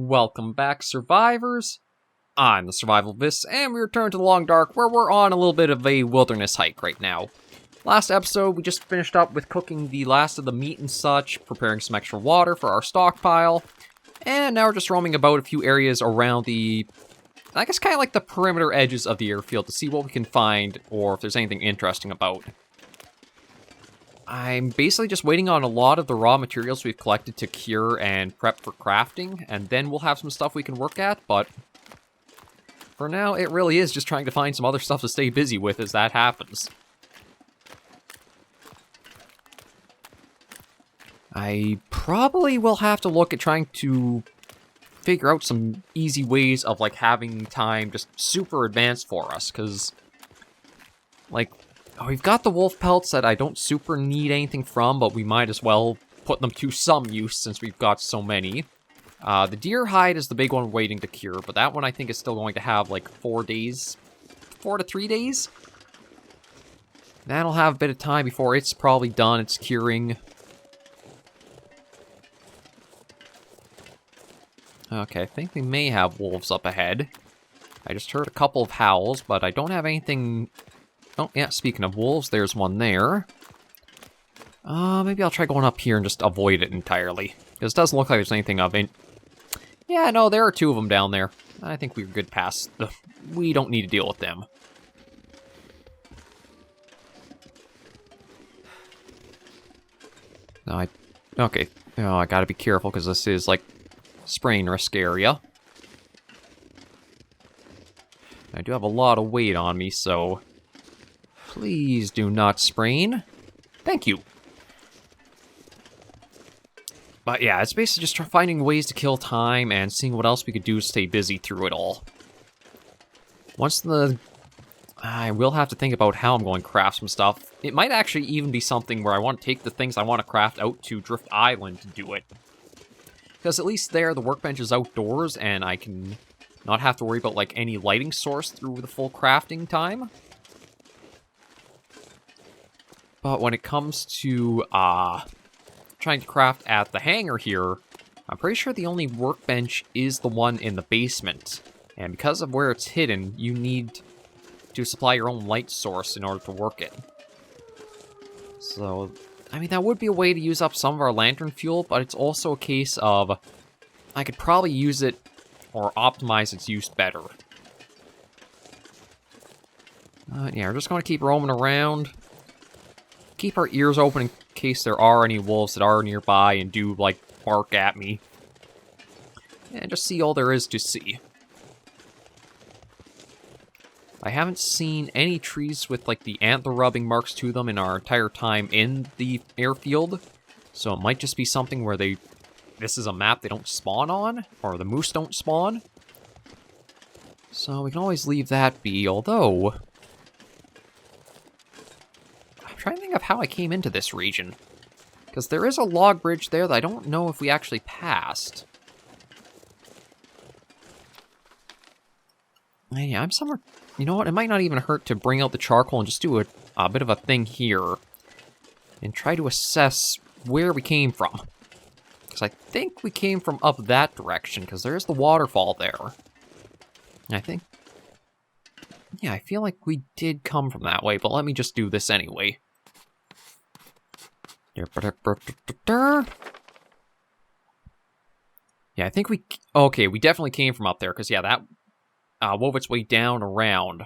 Welcome back, survivors. I'm the SurvivalVis, and we return to the Long Dark, where we're on a little bit of a wilderness hike right now. Last episode, we just finished up with cooking the last of the meat and such, preparing some extra water for our stockpile, and now we're just roaming about a few areas around the, I guess kind of like the perimeter edges of the airfield to see what we can find, or if there's anything interesting about. I'm basically just waiting on a lot of the raw materials we've collected to cure and prep for crafting, and then we'll have some stuff we can work at, but for now, it really is just trying to find some other stuff to stay busy with as that happens. I probably will have to look at trying to figure out some easy ways of, like, having time just super advanced for us, because, like, we've got the wolf pelts that I don't super need anything from, but we might as well put them to some use since we've got so many. The deer hide is the big one waiting to cure, but that one I think is still going to have like 4 days, 4 to 3 days. That'll have a bit of time before it's probably done, it's curing. Okay, I think we may have wolves up ahead. I just heard a couple of howls, but I don't have anything. Oh, yeah, speaking of wolves, there's one there. Maybe I'll try going up here and just avoid it entirely. Because it doesn't look like there's anything of it. Yeah, no, there are 2 of them down there. I think we're good past the... We don't need to deal with them. No, okay. Oh, I gotta be careful, because this is, like, sprain risk area. I do have a lot of weight on me, so... Please do not sprain. Thank you. But yeah, it's basically just finding ways to kill time and seeing what else we could do to stay busy through it all. I will have to think about how I'm going to craft some stuff. It might actually even be something where I want to take the things I want to craft out to Drift Island to do it. Because at least there, the workbench is outdoors, and I can not have to worry about, like, any lighting source through the full crafting time. But when it comes to, trying to craft at the hangar here, I'm pretty sure the only workbench is the one in the basement. And because of where it's hidden, you need to supply your own light source in order to work it. So, I mean, that would be a way to use up some of our lantern fuel, but it's also a case of I could probably use it or optimize its use better. Yeah, we're just going to keep roaming around. Keep our ears open in case there are any wolves that are nearby and do, like, bark at me. And just see all there is to see. I haven't seen any trees with, like, the antler rubbing marks to them in our entire time in the airfield. So it might just be something where this is a map they don't spawn on, or the moose don't spawn. So we can always leave that be, although... I'm trying to think of how I came into this region. Because there is a log bridge there that I don't know if we actually passed. Yeah, I'm somewhere... You know what? It might not even hurt to bring out the charcoal and just do a bit of a thing here. And try to assess where we came from. Because I think we came from up that direction, because there's the waterfall there. And I think... Yeah, I feel like we did come from that way, but let me just do this anyway. Yeah, I think we... Okay, we definitely came from up there, because, yeah, that wove its way down around.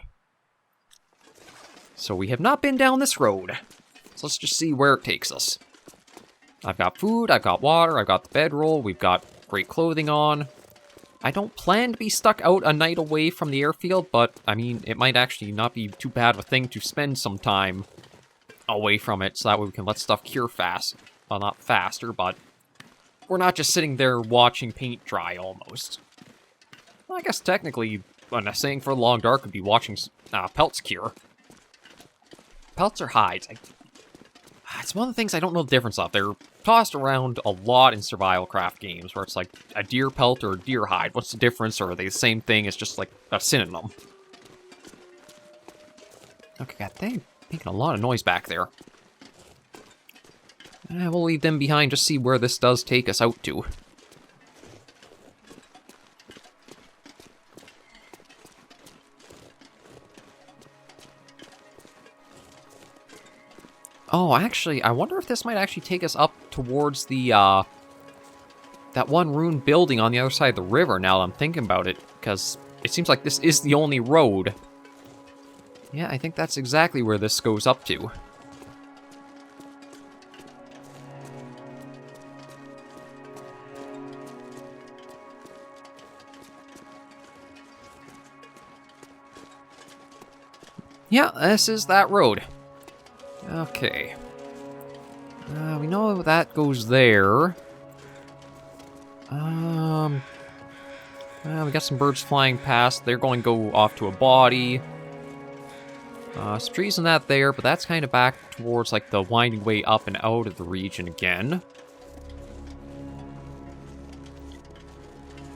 So we have not been down this road. So let's just see where it takes us. I've got food, I've got water, I've got the bedroll, we've got great clothing on. I don't plan to be stuck out a night away from the airfield, but, I mean, it might actually not be too bad of a thing to spend some time away from it, so that way we can let stuff cure fast. Well, not faster, but we're not just sitting there watching paint dry, almost. Well, I guess technically, a saying for the Long Dark would be watching pelts cure. Pelts or hides? It's one of the things I don't know the difference of. They're tossed around a lot in survival craft games, where it's like a deer pelt or a deer hide. What's the difference? Or are they the same thing? It's just like a synonym. Okay, god dang. Making a lot of noise back there. We'll leave them behind, just see where this does take us out to. Oh, actually, I wonder if this might actually take us up towards the, that one ruined building on the other side of the river, now that I'm thinking about it, because it seems like this is the only road. Yeah, I think that's exactly where this goes up to. Yeah, this is that road. Okay. We know that goes there. We got some birds flying past. They're going to go off to a body. Some trees and that there, but that's kind of back towards, like, the winding way up and out of the region again.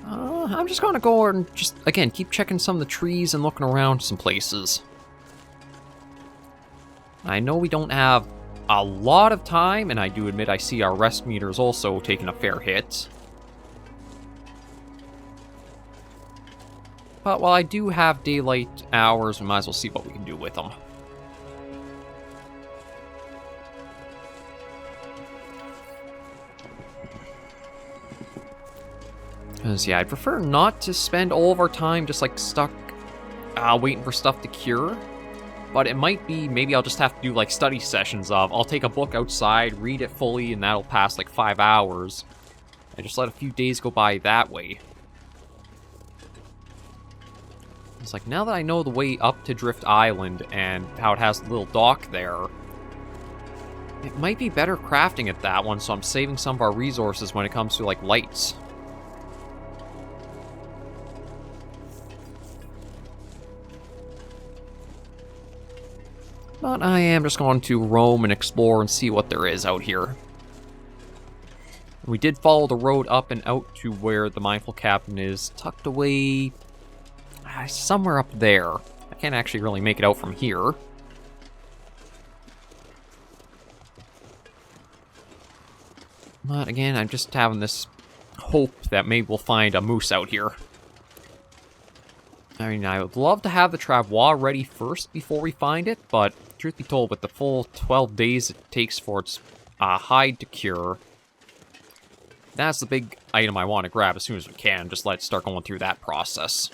I'm just going to go and just, again, keep checking some of the trees and looking around some places. I know we don't have a lot of time, and I do admit I see our rest meters also taking a fair hit. But while I do have daylight hours, we might as well see what we can do with them. Because, yeah, I'd prefer not to spend all of our time just, like, stuck waiting for stuff to cure. But it might be, maybe I'll just have to do, like, study sessions of, I'll take a book outside, read it fully, and that'll pass, like, 5 hours. And just let a few days go by that way. It's like, now that I know the way up to Drift Island and how it has the little dock there, it might be better crafting at that one, so I'm saving some of our resources when it comes to, like, lights. But I am just going to roam and explore and see what there is out here. We did follow the road up and out to where the Mindful Captain is tucked away somewhere up there. I can't actually really make it out from here. But again, I'm just having this hope that maybe we'll find a moose out here. I mean, I would love to have the travois ready first before we find it, but truth be told, with the full 12 days it takes for its hide to cure, that's the big item I want to grab as soon as we can. Just let's start going through that process.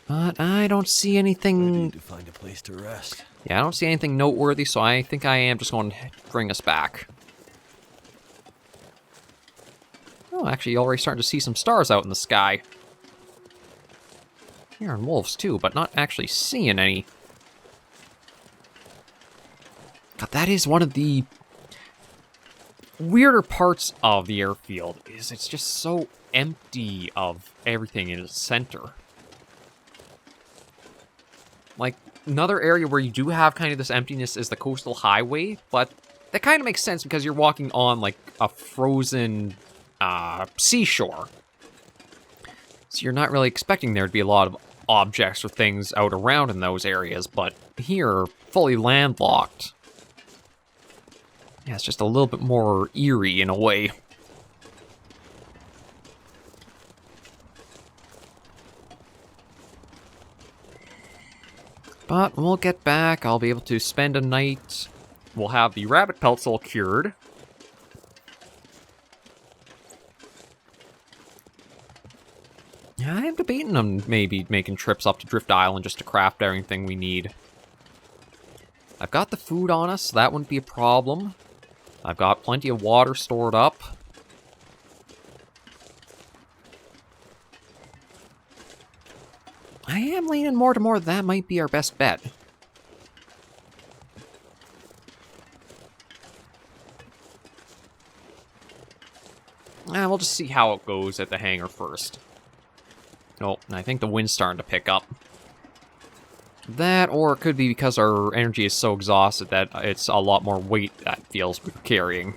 But I don't see anything... I need to find a place to rest. Yeah, I don't see anything noteworthy, so I think I am just going to bring us back. Oh, actually, you're already starting to see some stars out in the sky. Hearing wolves, too, but not actually seeing any. God, that is one of the weirder parts of the airfield, is it's just so empty of everything in its center. Like, another area where you do have kind of this emptiness is the coastal highway, but that kind of makes sense because you're walking on, like, a frozen seashore. So you're not really expecting there to be a lot of objects or things out around in those areas, but here, fully landlocked. Yeah, it's just a little bit more eerie in a way. But we'll get back, I'll be able to spend a night. We'll have the rabbit pelts all cured. Yeah, I am debating on maybe making trips up to Drift Island just to craft everything we need. I've got the food on us, so that wouldn't be a problem. I've got plenty of water stored up. I am leaning more to more that might be our best bet. We'll just see how it goes at the hangar first. Oh, I think the wind's starting to pick up. That, or it could be because our energy is so exhausted that it's a lot more weight that feels we're carrying.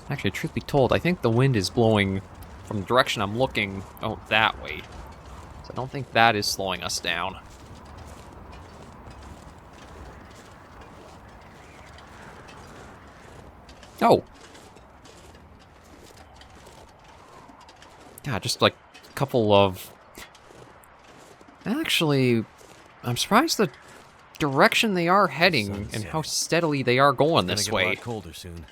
Actually, truth be told, I think the wind is blowing from the direction I'm looking, oh, that way. So I don't think that is slowing us down. Oh! God, just like a couple of Actually, I'm surprised the direction they are heading and how steadily they are going this way. It's gonna get a lot colder soon.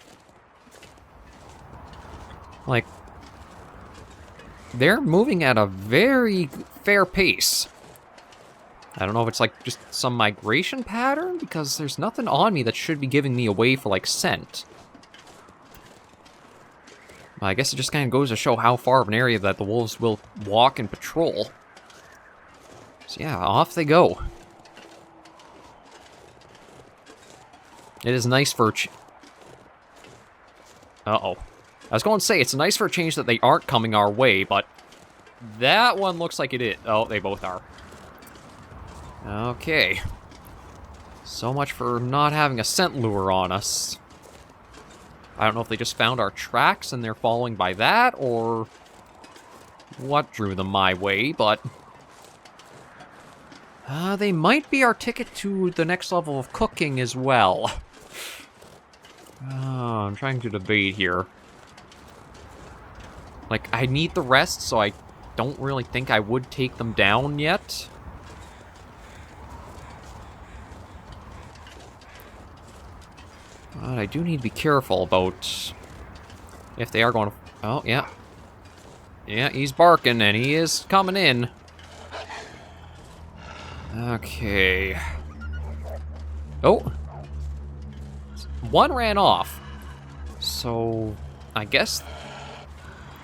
Like, they're moving at a very fair pace. I don't know if it's like just some migration pattern, because there's nothing on me that should be giving me away for like scent. I guess it just kind of goes to show how far of an area that the wolves will walk and patrol. So yeah, off they go. It is nice for... Uh-oh. I was going to say, it's nice for a change that they aren't coming our way, but that one looks like it is. Oh, they both are. Okay. So much for not having a scent lure on us. I don't know if they just found our tracks and they're following by that, or what drew them my way, but... they might be our ticket to the next level of cooking as well. I'm trying to debate here. Like, I need the rest, so I don't really think I would take them down yet. But I do need to be careful about if they are going to... Oh, yeah. Yeah, he's barking, and he is coming in. Okay. Oh. One ran off. So, I guess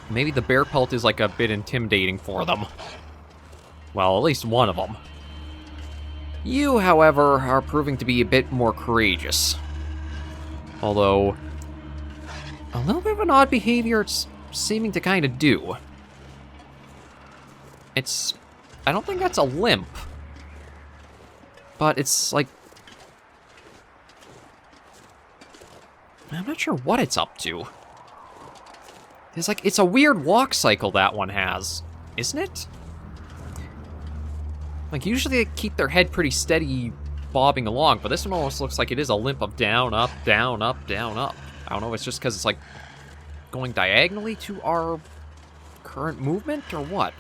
maybe the bear pelt is like a bit intimidating for them. Well, at least one of them. You, however, are proving to be a bit more courageous. Although, a little bit of an odd behavior it's seeming to kind of do. It's... I don't think that's a limp. But it's like... I'm not sure what it's up to. It's like, it's a weird walk cycle that one has, isn't it? Like, usually they keep their head pretty steady bobbing along, but this one almost looks like it is a limp of down, up, down, up, down, up. I don't know if it's just because it's like going diagonally to our current movement or what.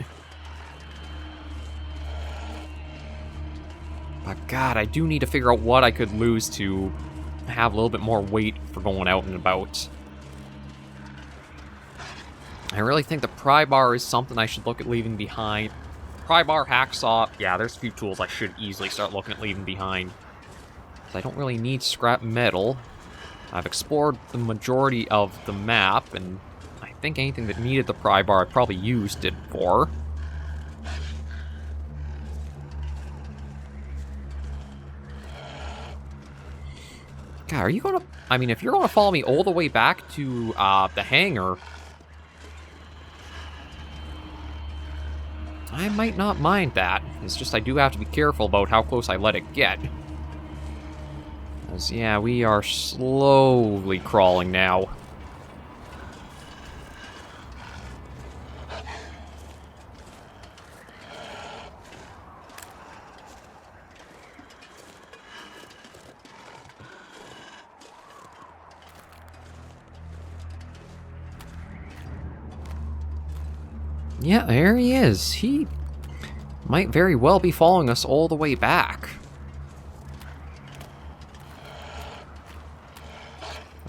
But God, I do need to figure out what I could lose to have a little bit more weight for going out and about. I really think the pry bar is something I should look at leaving behind. Pry bar, hacksaw, yeah, there's a few tools I should easily start looking at leaving behind. I don't really need scrap metal. I've explored the majority of the map, and I think anything that needed the pry bar I probably used it for. God, are you gonna... I mean, if you're gonna follow me all the way back to, the hangar... I might not mind that. It's just I do have to be careful about how close I let it get. Because, yeah, we are slowly crawling now. Yeah, there he is. He might very well be following us all the way back.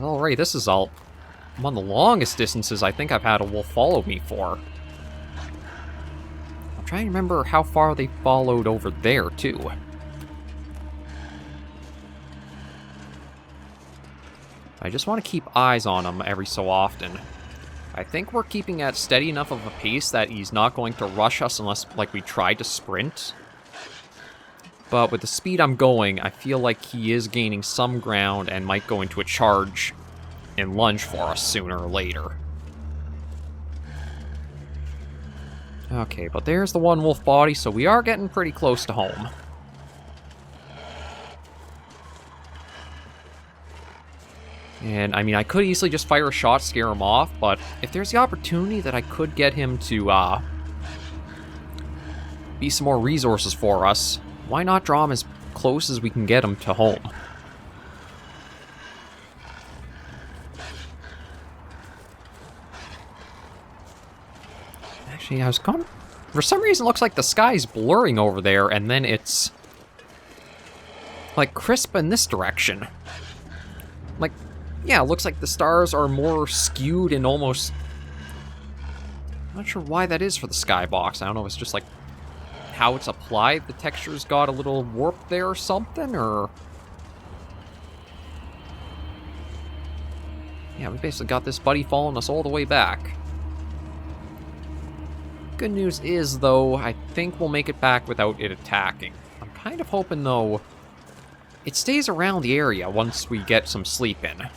Alright, this is one of the longest distances I think I've had a wolf follow me for. I'm trying to remember how far they followed over there, too. I just want to keep eyes on him every so often. I think we're keeping at steady enough of a pace that he's not going to rush us unless, like, we try to sprint. But with the speed I'm going, I feel like he is gaining some ground and might go into a charge and lunge for us sooner or later. Okay, but there's the one wolf body, so we are getting pretty close to home. And, I mean, I could easily just fire a shot, scare him off, but if there's the opportunity that I could get him to, be some more resources for us, why not draw him as close as we can get him to home? Actually, I was For some reason, it looks like the sky's blurring over there, and then it's like crisp in this direction. Like, yeah, it looks like the stars are more skewed and almost... I'm not sure why that is for the skybox. I don't know if it's just like how it's applied. The texture's got a little warped there or something, or... Yeah, we basically got this buddy following us all the way back. Good news is, though, I think we'll make it back without it attacking. I'm kind of hoping, though, it stays around the area once we get some sleep in.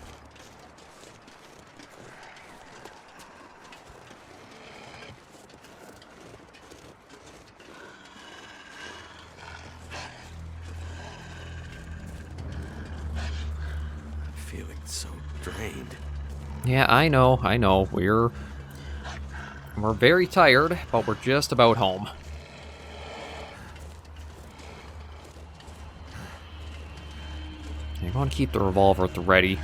Feeling so drained. Yeah, I know. We're very tired, but we're just about home. I'm going to keep the revolver at the ready.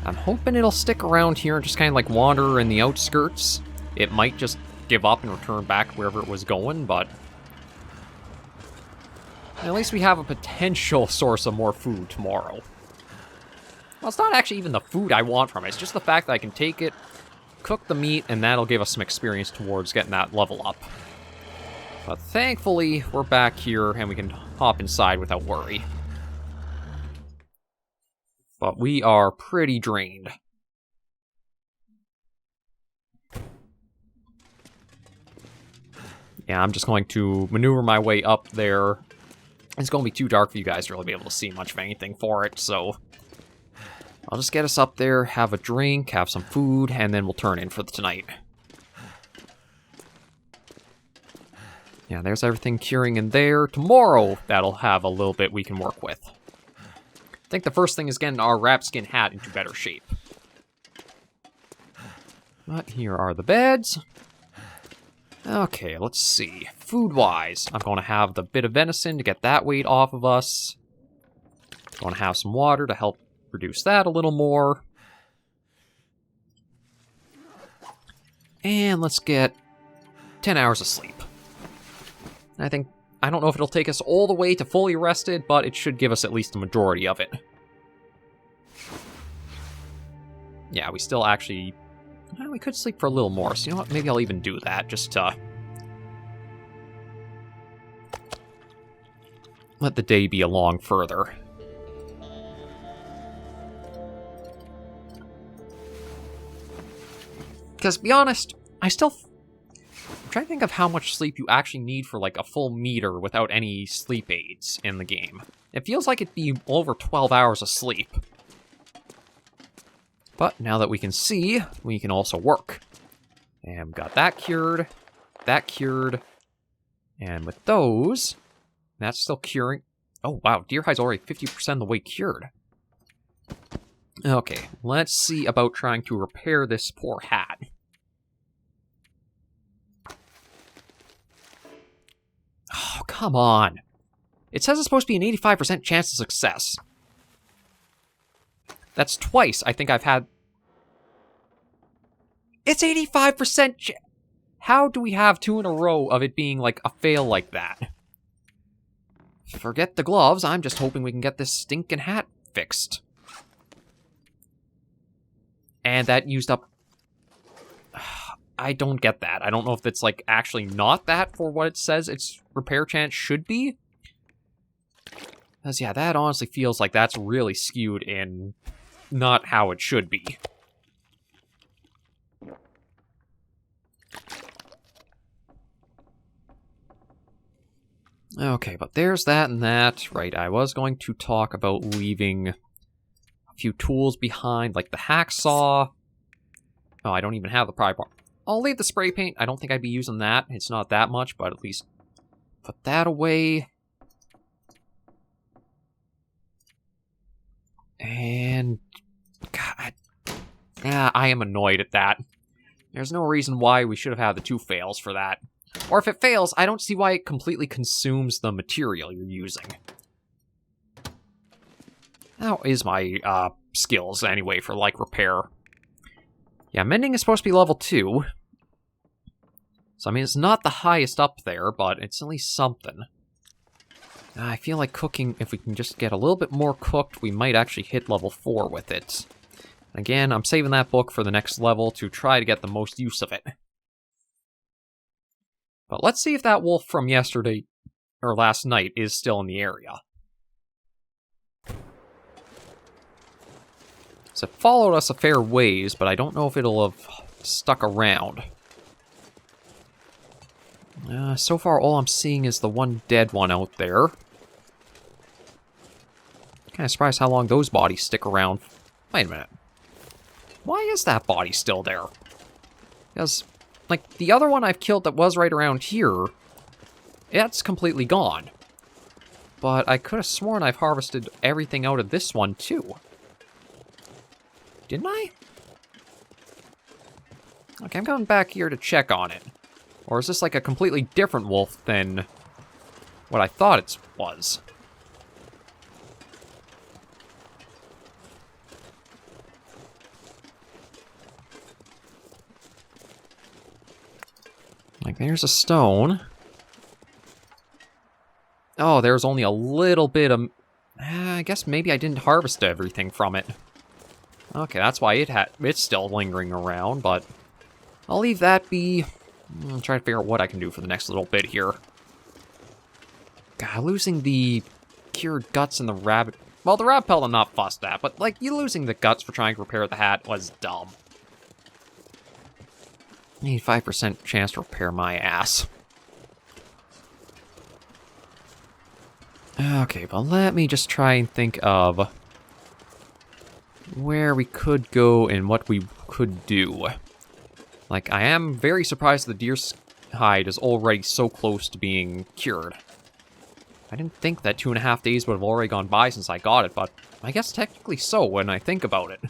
I'm hoping it'll stick around here and just kind of like wander in the outskirts. It might just give up and return back wherever it was going, but at least we have a potential source of more food tomorrow. Well, it's not actually even the food I want from it. It's just the fact that I can take it, cook the meat, and that'll give us some experience towards getting that level up. But thankfully, we're back here and we can hop inside without worry. But we are pretty drained. Yeah, I'm just going to maneuver my way up there. It's going to be too dark for you guys to really be able to see much of anything for it, so I'll just get us up there, have a drink, have some food, and then we'll turn in for tonight. Yeah, there's everything curing in there. Tomorrow, that'll have a little bit we can work with. I think the first thing is getting our wrap skin hat into better shape. But here are the beds. Okay, let's see. Food-wise, I'm going to have the bit of venison to get that weight off of us. Going to have some water to help reduce that a little more. And let's get 10 hours of sleep. I don't know if it'll take us all the way to fully rested, but it should give us at least the majority of it. Yeah, we still actually... Well, we could sleep for a little more, so you know what? Maybe I'll even do that, just to let the day be along further. Because, to be honest, I'm trying to think of how much sleep you actually need for, like, a full meter without any sleep aids in the game. It feels like it'd be over 12 hours of sleep. But now that we can see, we can also work. And we've got that cured, and with those, that's still curing. Oh, wow, deer hide's already 50% of the way cured. Okay, let's see about trying to repair this poor hat. Oh, come on. It says it's supposed to be an 85% chance of success. That's twice I think I've had... It's 85%! How do we have 2 in a row of it being, like, a fail like that? Forget the gloves, I'm just hoping we can get this stinking hat fixed. And that used up... I don't get that. I don't know if it's, like, actually not that for what it says its repair chance should be. Because, yeah, that honestly feels like that's really skewed in not how it should be. Okay, but there's that and that. Right, I was going to talk about leaving a few tools behind, like the hacksaw. Oh, I don't even have the pry bar. I'll leave the spray paint. I don't think I'd be using that. It's not that much, but at least put that away. And... God... Yeah, I am annoyed at that. There's no reason why we should have had the 2 fails for that. Or if it fails, I don't see why it completely consumes the material you're using. How is my skills, anyway, for, like, repair? Yeah, mending is supposed to be level 2. So, I mean, it's not the highest up there, but it's at least something. I feel like cooking, if we can just get a little bit more cooked, we might actually hit level 4 with it. Again, I'm saving that book for the next level to try to get the most use of it. But let's see if that wolf from yesterday, or last night, is still in the area. So it followed us a fair ways, but I don't know if it'll have stuck around. So far, all I'm seeing is the one dead one out there. Kind of surprised how long those bodies stick around. Wait a minute. Why is that body still there? Because, like, the other one I've killed that was right around here, it's completely gone. But I could have sworn I've harvested everything out of this one, too. Didn't I? Okay, I'm going back here to check on it. Or is this like a completely different wolf than what I thought it was? Like, there's a stone. Oh, there's only a little bit of... I guess maybe I didn't harvest everything from it. Okay, that's why it's still lingering around, but I'll leave that be. I'm trying to figure out what I can do for the next little bit here. God, losing the cured guts and the rabbit... Well, the rabbit pelt I'm not fussed at, but, like, you losing the guts for trying to repair the hat was dumb. 85% chance to repair my ass. Okay, but let me just try and think of where we could go and what we could do. Like, I am very surprised the deer's hide is already so close to being cured. I didn't think that 2.5 days would have already gone by since I got it, but I guess technically so when I think about it.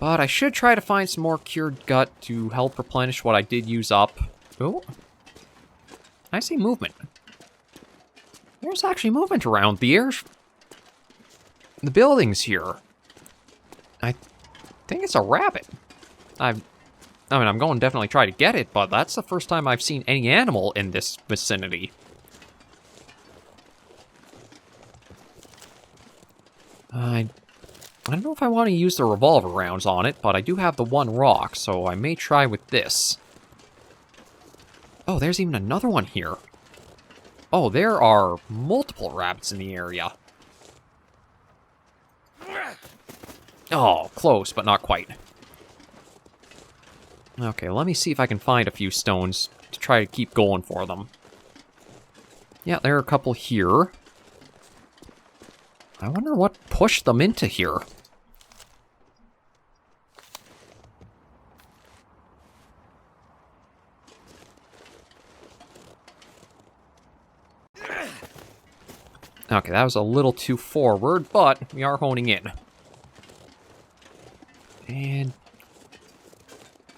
But I should try to find some more cured gut to help replenish what I did use up. Oh, I see movement. There's actually movement around the air. The buildings here. I think it's a rabbit. I mean, I'm going to definitely try to get it, but that's the first time I've seen any animal in this vicinity. I don't know if I want to use the revolver rounds on it, but I do have the one rock, so I may try with this. Oh, there's even another one here. Oh, there are multiple rabbits in the area. Oh, close, but not quite. Okay, let me see if I can find a few stones to try to keep going for them. Yeah, there are a couple here. I wonder what pushed them into here. Okay, that was a little too forward, but we are honing in. And...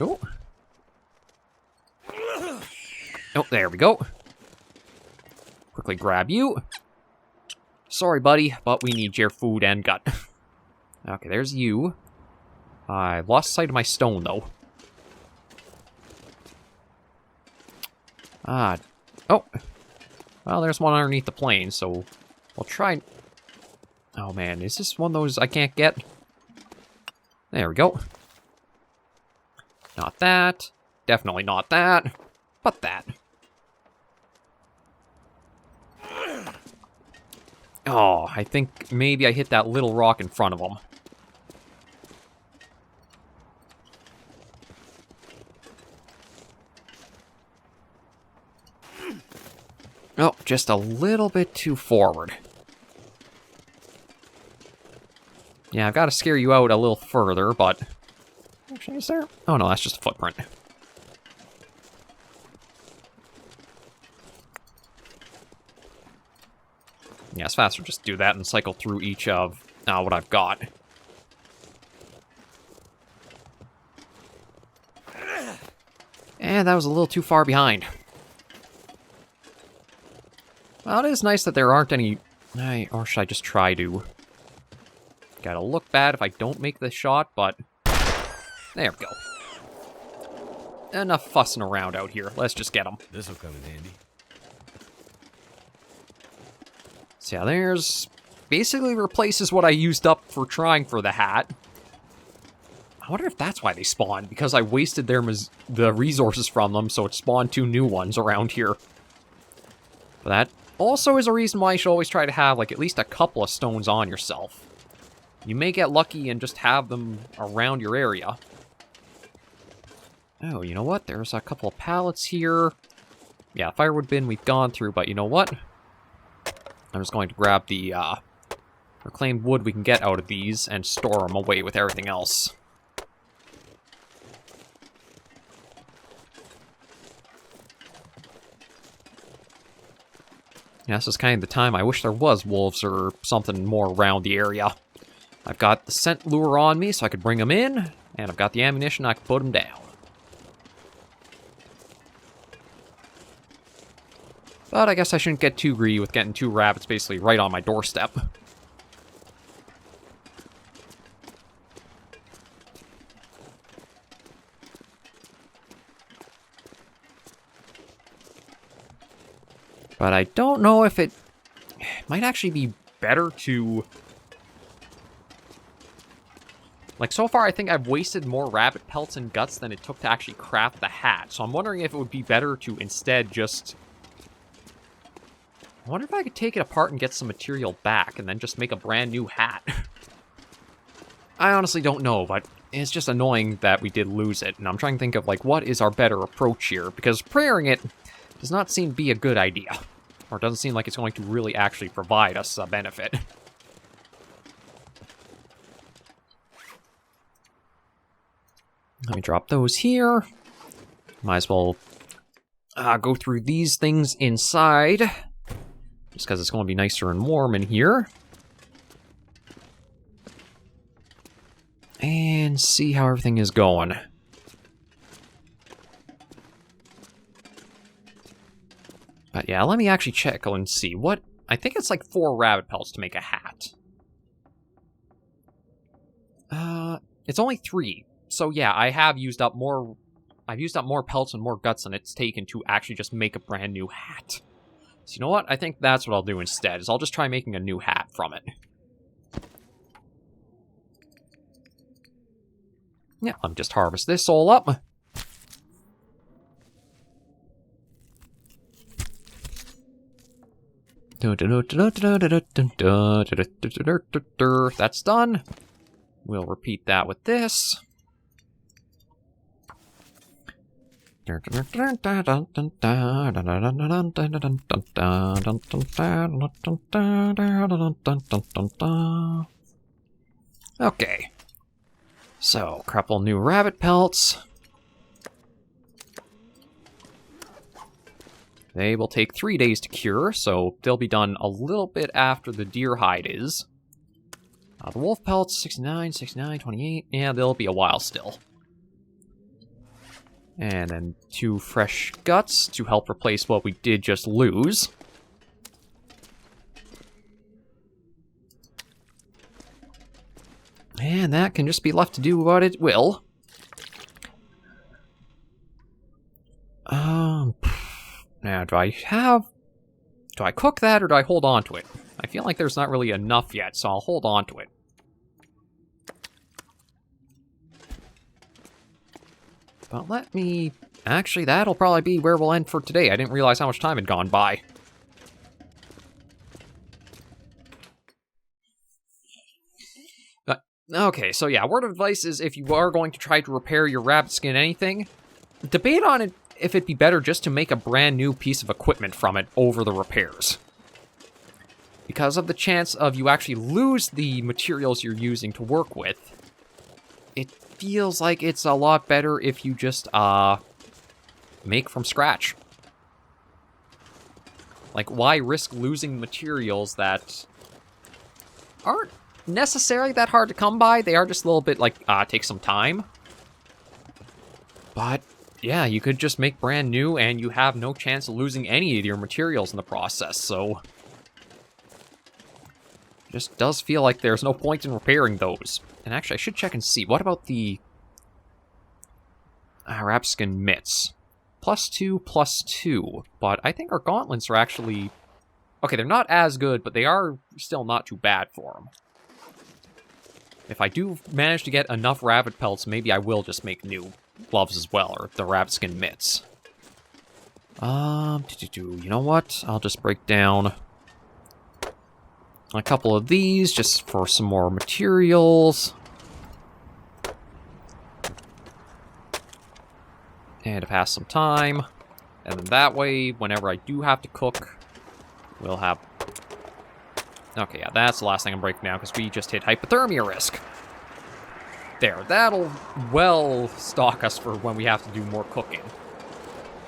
oh. Oh, there we go. Quickly grab you. Sorry, buddy, but we need your food and gut. Okay, there's you. I lost sight of my stone, though. Ah. Oh. Well, there's one underneath the plane, so we'll try... oh, man, is this one of those I can't get? There we go. Not that. Definitely not that. But that. Oh, I think maybe I hit that little rock in front of him. Oh, just a little bit too forward. Yeah, I've got to scare you out a little further, but... actually, is there? Oh no, that's just a footprint. Yeah, it's faster just do that and cycle through each of what I've got. And that was a little too far behind. Well, it is nice that there aren't any... or should I just try to... gotta look bad if I don't make the shot, but... there we go. enough fussing around out here. Let's just get them. This'll come in handy. So yeah, there's... basically replaces what I used up for trying for the hat. I wonder if that's why they spawned, because I wasted the resources from them, so it spawned 2 new ones around here. But that also is a reason why you should always try to have, like, at least a couple of stones on yourself. You may get lucky and just have them around your area. Oh, you know what? There's a couple of pallets here. Yeah, firewood bin we've gone through, but you know what? I'm just going to grab the reclaimed wood we can get out of these and store them away with everything else. Yeah, this is kind of the time I wish there was wolves or something more around the area. I've got the scent lure on me so I could bring them in, and I've got the ammunition I can put them down. But I guess I shouldn't get too greedy with getting 2 rabbits basically right on my doorstep. But I don't know if it might actually be better to... like, so far I think I've wasted more rabbit pelts and guts than it took to actually craft the hat. So I'm wondering if it would be better to instead just... I wonder if I could take it apart and get some material back and then just make a brand new hat. I honestly don't know, but it's just annoying that we did lose it. And I'm trying to think of, like, what is our better approach here? Because praying it does not seem to be a good idea. Or it doesn't seem like it's going to really actually provide us a benefit. Let me drop those here. Might as well go through these things inside. Just because it's going to be nicer and warm in here. And see how everything is going. But yeah, let me actually check and see what... I think it's like 4 rabbit pelts to make a hat. It's only 3. So yeah, I have used up more... I've used up more pelts and more guts than it's taken to actually just make a brand new hat. So you know what? I think that's what I'll do instead, is I'll just try making a new hat from it. Yeah, let me just harvest this all up. That's done. We'll repeat that with this. Okay. So, couple new rabbit pelts. They will take 3 days to cure, so they'll be done a little bit after the deer hide is. The wolf pelts, 69, 69, 28. Yeah, they'll be a while still. And then 2 fresh guts to help replace what we did just lose. And that can just be left to do what it will. Now, do I cook that or do I hold on to it? I feel like there's not really enough yet, so I'll hold on to it. But let me... Actually, that'll probably be where we'll end for today. I didn't realize how much time had gone by. Okay, so yeah, word of advice is if you are going to try to repair your rabbit skin anything, debate on it if it'd be better just to make a brand new piece of equipment from it over the repairs. Because of the chance of you actually lose the materials you're using to work with, it feels like it's a lot better if you just, make from scratch. Like, why risk losing materials that aren't necessarily that hard to come by? They are just a little bit, like, take some time. But yeah, you could just make brand new and you have no chance of losing any of your materials in the process, so... Just does feel like there's no point in repairing those. And actually, I should check and see. What about the... Rapskin mitts. +2, +2. But I think our gauntlets are actually... Okay, they're not as good, but they are still not too bad for them. If I do manage to get enough rabbit pelts, maybe I will just make new gloves as well, or the rabbitskin mitts. You know what? I'll just break down a couple of these just for some more materials. And to pass some time. And then that way, whenever I do have to cook, we'll have... Okay, yeah, that's the last thing I'm breaking down, because we just hit hypothermia risk. There, that'll well stock us for when we have to do more cooking.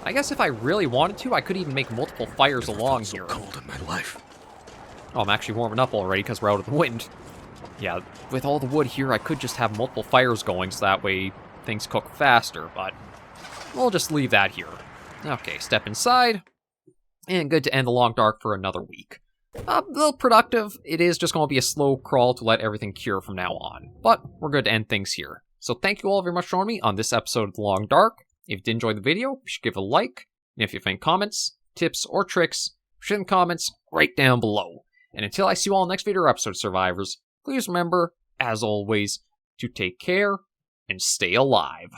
I guess if I really wanted to, I could even make multiple fires along here. So cold in my life. Oh, I'm actually warming up already because we're out of the wind. Yeah, with all the wood here, I could just have multiple fires going, so that way things cook faster, but we'll just leave that here. Okay, step inside, and good to end the long dark for another week. A little productive. It is just going to be a slow crawl to let everything cure from now on, but we're good to end things here. So thank you all very much for joining me on this episode of The Long Dark. If you did enjoy the video, you should give it a like, and if you have any comments, tips, or tricks, share in the comments right down below. And until I see you all in the next video or episode, survivors, please remember, as always, to take care and stay alive.